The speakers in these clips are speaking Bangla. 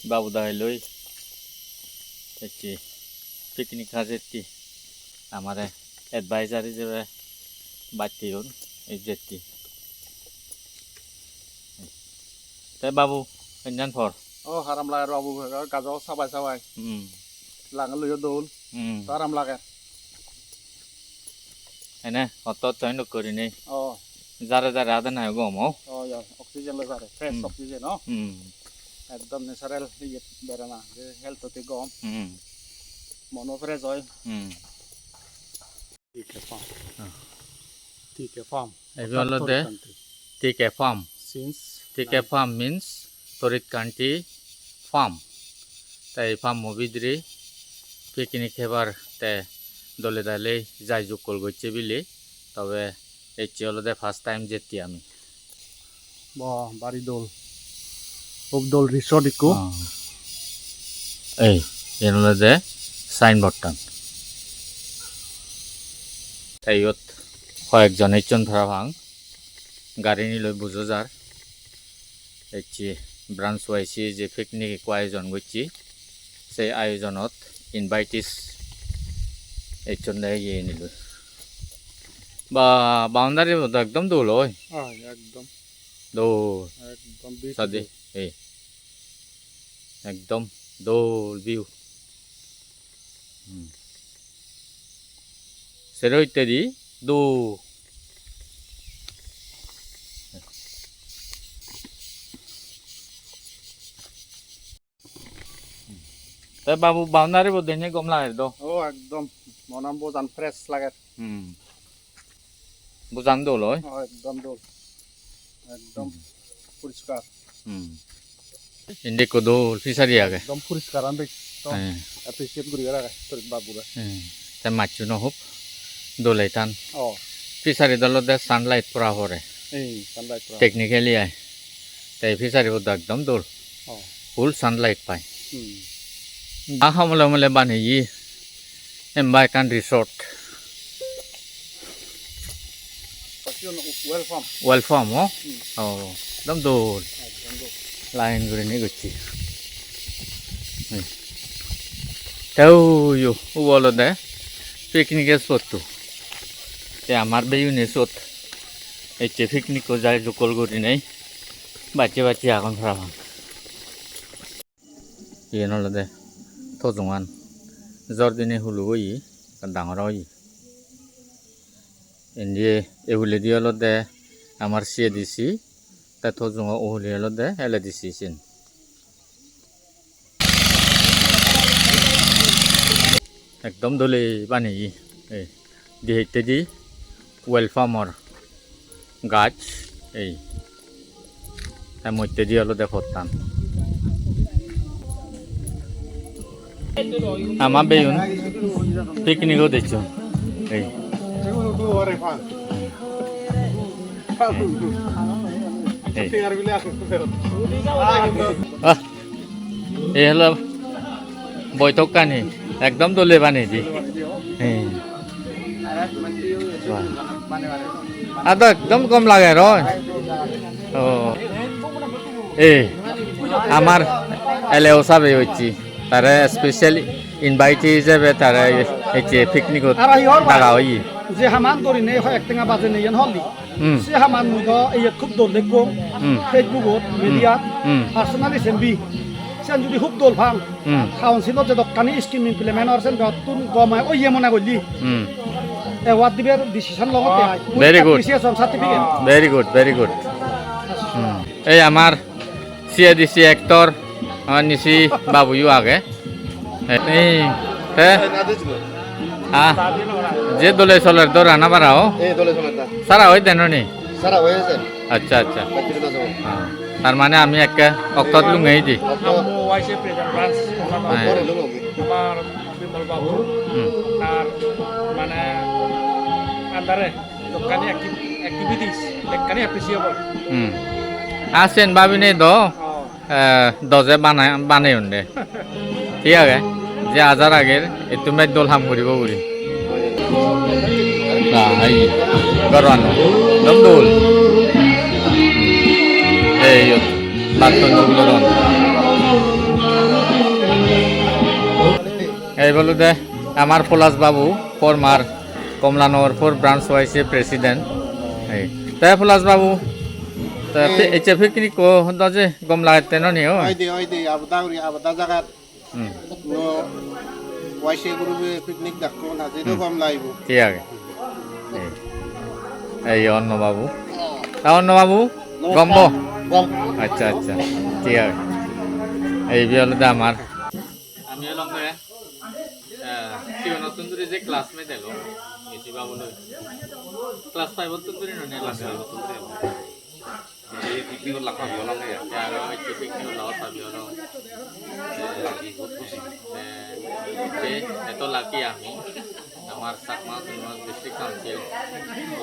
বাবু দাই লই এটি পিকনিক হাজেতি আমারে এডভাইজার হিসেবে বাড়তি হন এই যেটি তাই বাবু কেন for haram lager babu gajo sabai sabai langan luyo dol haram lager এনে অত তৈন করি নেই oh যারা যারা আদা নাই গমো oh ya oxygen lo jare fresh oxygen no একদম ন্যাচারাল ইয়ে বেরা না যে হেলথ তে গম মনো ফ্রেশ হয় ঠিক আছে ঠিক আছে ফার্ম এগুলোতে টিকে ফার্ম সিন্স টিকে ফার্ম মিন্স তরিত কান্টি ফার্ম তাই ফার্ম মুভিদ্রি পিকনিক হেবার তে দলে দলে যাই যোগ কল গইছে বিলে তবে এই হলদে ফার্স্ট টাইম যেতি আমি বাড়ি দোল দোল রিসর্ট ইকো এই হলদে সাইন বটন তাই কয়েকজন এইজন ধরা ভাঙ গাড়ি নিলে বুঝো যার এই ব্রাঞ্চ ওয়াইসি যে পিকনিক আয়োজন করছি সেই আয়োজনত ইনভাইটিস এই জন্য ইয়ে নিল বা বাউন্ডারি মতো একদম দৌল ওই একদম দৌড় একদম সাদে এই একদম দৌড় ভিউ সেরো ইত্যাদি দৌড় তাই বাবু বাউন্ডারি বোধ নেই গম লাগে তো ও একদম মনাম বোজান ফ্রেশ লাগে বুঝান দৌল ওই একদম দোল একদম পরিষ্কার ইন্ডিকো দৌল ফিসারি আগে একদম পরিষ্কার আমি অ্যাপ্রিশিয়েট করি রাখা তোর বাবুরা তাই মাছু নহব দোলাই টান ও ফিসারি দলতে সানলাইট পরা হরে এই সানলাইট পরা টেকনিক্যালি আয় তাই ফিসারি বোধ একদম দৌল ফুল সানলাইট পায় মলে বানিয়ে এমবাই কান রিসর্ট ওয়েলফার্ম ও একদম দৌল লাইন করে নিয়ে গেছি তাও বলো দে পিকনিকের স্পট তো আমার বেউনে স্পট এই পিকনিকও যায় জোকল করি নাই বাচ্চা বাচ্চা এখন ফরা ভাঙ ইয়ে নল দে থজঙান জ্বর দিনে হুলু হই ডাঙর হই এনে এহুলে দিয়ে হলো দে আমার সিয়ে দিছি তা থজঙ ওহুলি হলো দে এলে দিছি সিন একদম দলে বানি এই দিহেতে দি ওয়েলফার্মর গাছ এই মধ্যে দিয়ে হলো দেখতাম আমার বেউন পিকনিকও দেখছো এই এই হলো বৈঠক কানি একদম দলে বানিয়ে দি আদা একদম কম লাগে রয় ও এই আমার এলেও সাবে হচ্ছি তারা স্পেশাল ইনভাইট হিসেবে তারা এই পিকনিক টাকা হই যে হামান করি নেই হয় একটেঙা বাজে নেই হলি সে হামান মুগ এই খুব দোল দেখবো ফেসবুকত মিডিয়াত পার্সোনালি সেনবি সেন যদি খুব দোল ভাঙ খাওন ছিল যে দোকানি স্কিম ইমপ্লিমেন্ট হরছেন তুন গমায় ওই মনে করলি এওয়ার্ড দিবের ডিসিশন লগতে I very good certificate very good এই আমার সিএডিসি অ্যাক্টর আমার নিশি বাবুইও আগে এই যে দলে চলের তো রান্না বাড়াও সারা হয়ে দেন নি আচ্ছা আচ্ছা তার মানে আমি একটা অক্টত লুঙেই দি মানে আন্দারে দোকানি অ্যাক্টিভিটিস দোকানি অ্যাপ্রিসিয়েবল আসেন ভাবিনি দজে বানাই উন্দে ঠিক আছে যে আজার আগের তুমি দোল হাম করিব করি গরবানো দম দোল এই বাথরুমগুলো এই বলো দে আমার পলাশ বাবু ফরমার কমলানগরপুর ব্রাঞ্চ ওয়াইসি প্রেসিডেন্ট এই তাই পলাশ বাবু তা এইচে পিকনিক কো দজে গম লাগাতে নিও ওই দে আবদা জায়গাত নো ওয়াইসে গ্রুপে পিকনিক দেখো না যেটা কম লাগবে ঠিক আছে এই অন্য বাবু তা অন্য বাবু গম্ব আচ্ছা আচ্ছা ঠিক আছে এই হলো আমার আমি হলাম নতুন দূরে যে ক্লাসমেট এলো এসি বাবু ক্লাস 5 নতুন দূরে নয় ক্লাস 5 নতুন দূরে এই পিকনিক লাখা হলো না আর ওই পিকনিক লাখা পাবি হলো এত লাকি আমি আমার সাকমা ডিস্ট্রিক্ট কাউন্সিল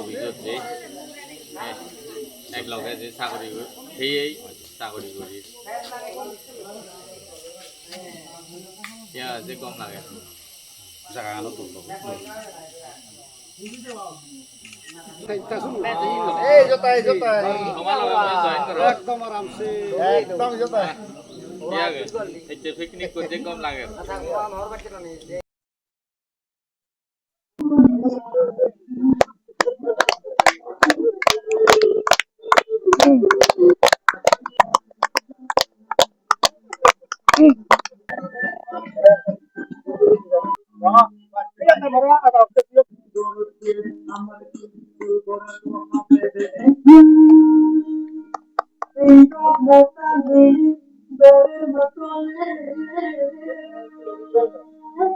অভিযোগ যে এক লগে যে চাকরি সেই চাকরি করি যে কম লাগে জায়গা নতুন এই জোতাই একদম আরামসে একদম জোতাই পিকনিক করতে কম লাগে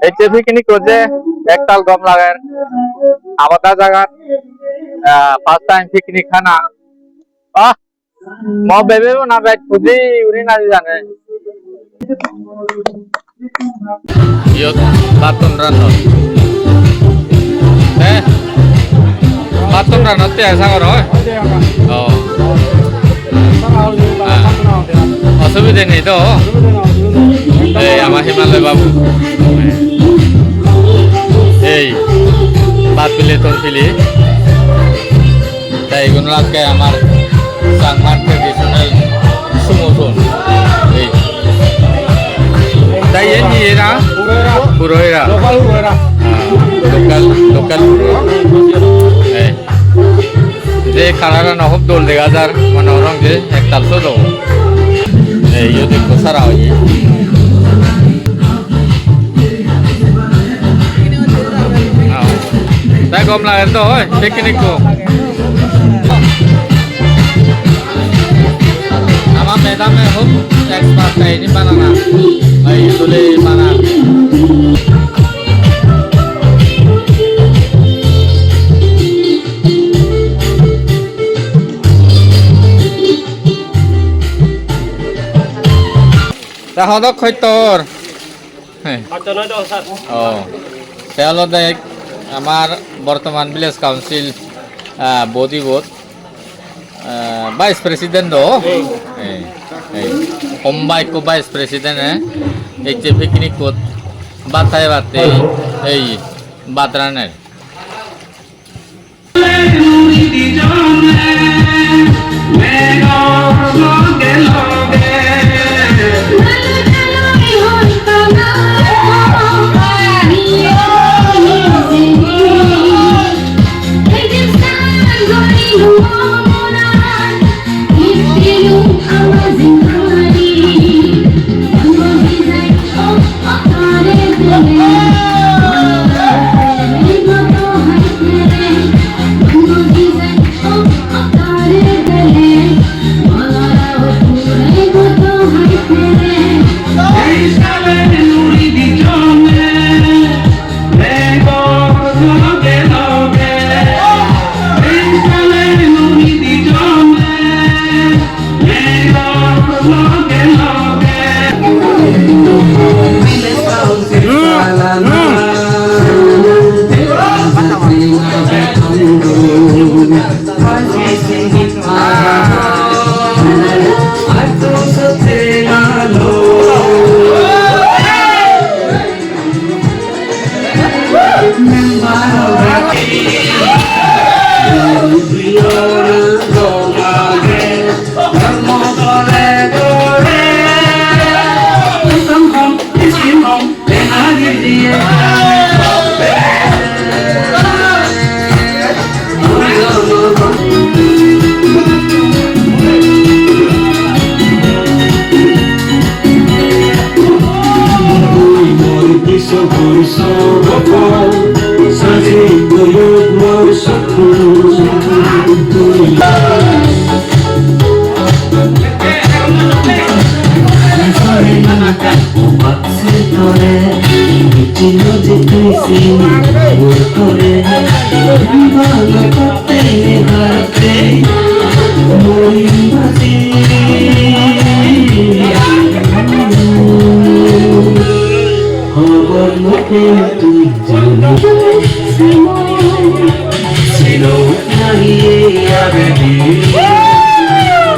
এই পিকনিক করতে একটাল গম লাগে আলাদা জায়গা ফার্স্ট টাইম পিকনিক খানা ম বেবে না বেট খুদি উনি না জানে ইয়ত বাতন রান্না বাতন রান্না তে আসা কর ও অসুবিধা নেই তো এই আমার হিমালয় বাবু এই বাদ পিলে তোর পিলি তাই এগুলো আজকে আমার চাংমার ট্রেডিশনাল সুমোসন এই তাই এ নিয়ে না পুরোহিরা লোকাল যে খানাটা নহব দোল দেখা যার মানে রং যে একতালশো দো এই দেখো সারা হয়ে তাই গম লাগে তো হয় পিকনিক কো আমার ম্যাডামে খুব expert ini banana ay dole banana তা হদক খৈতর হ্যাঁ ও তেলো দেখ আমার বর্তমান ভিলেজ কাউন্সিল বদিবোধ ভাইস প্রেসিডেন্ট দো Ombay ko vice president এই যে পিকনিক কোত বাতায় বাতে এই বাদরানের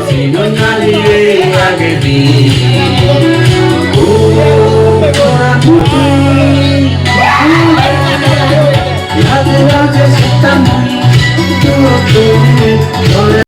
Sino nadie agadi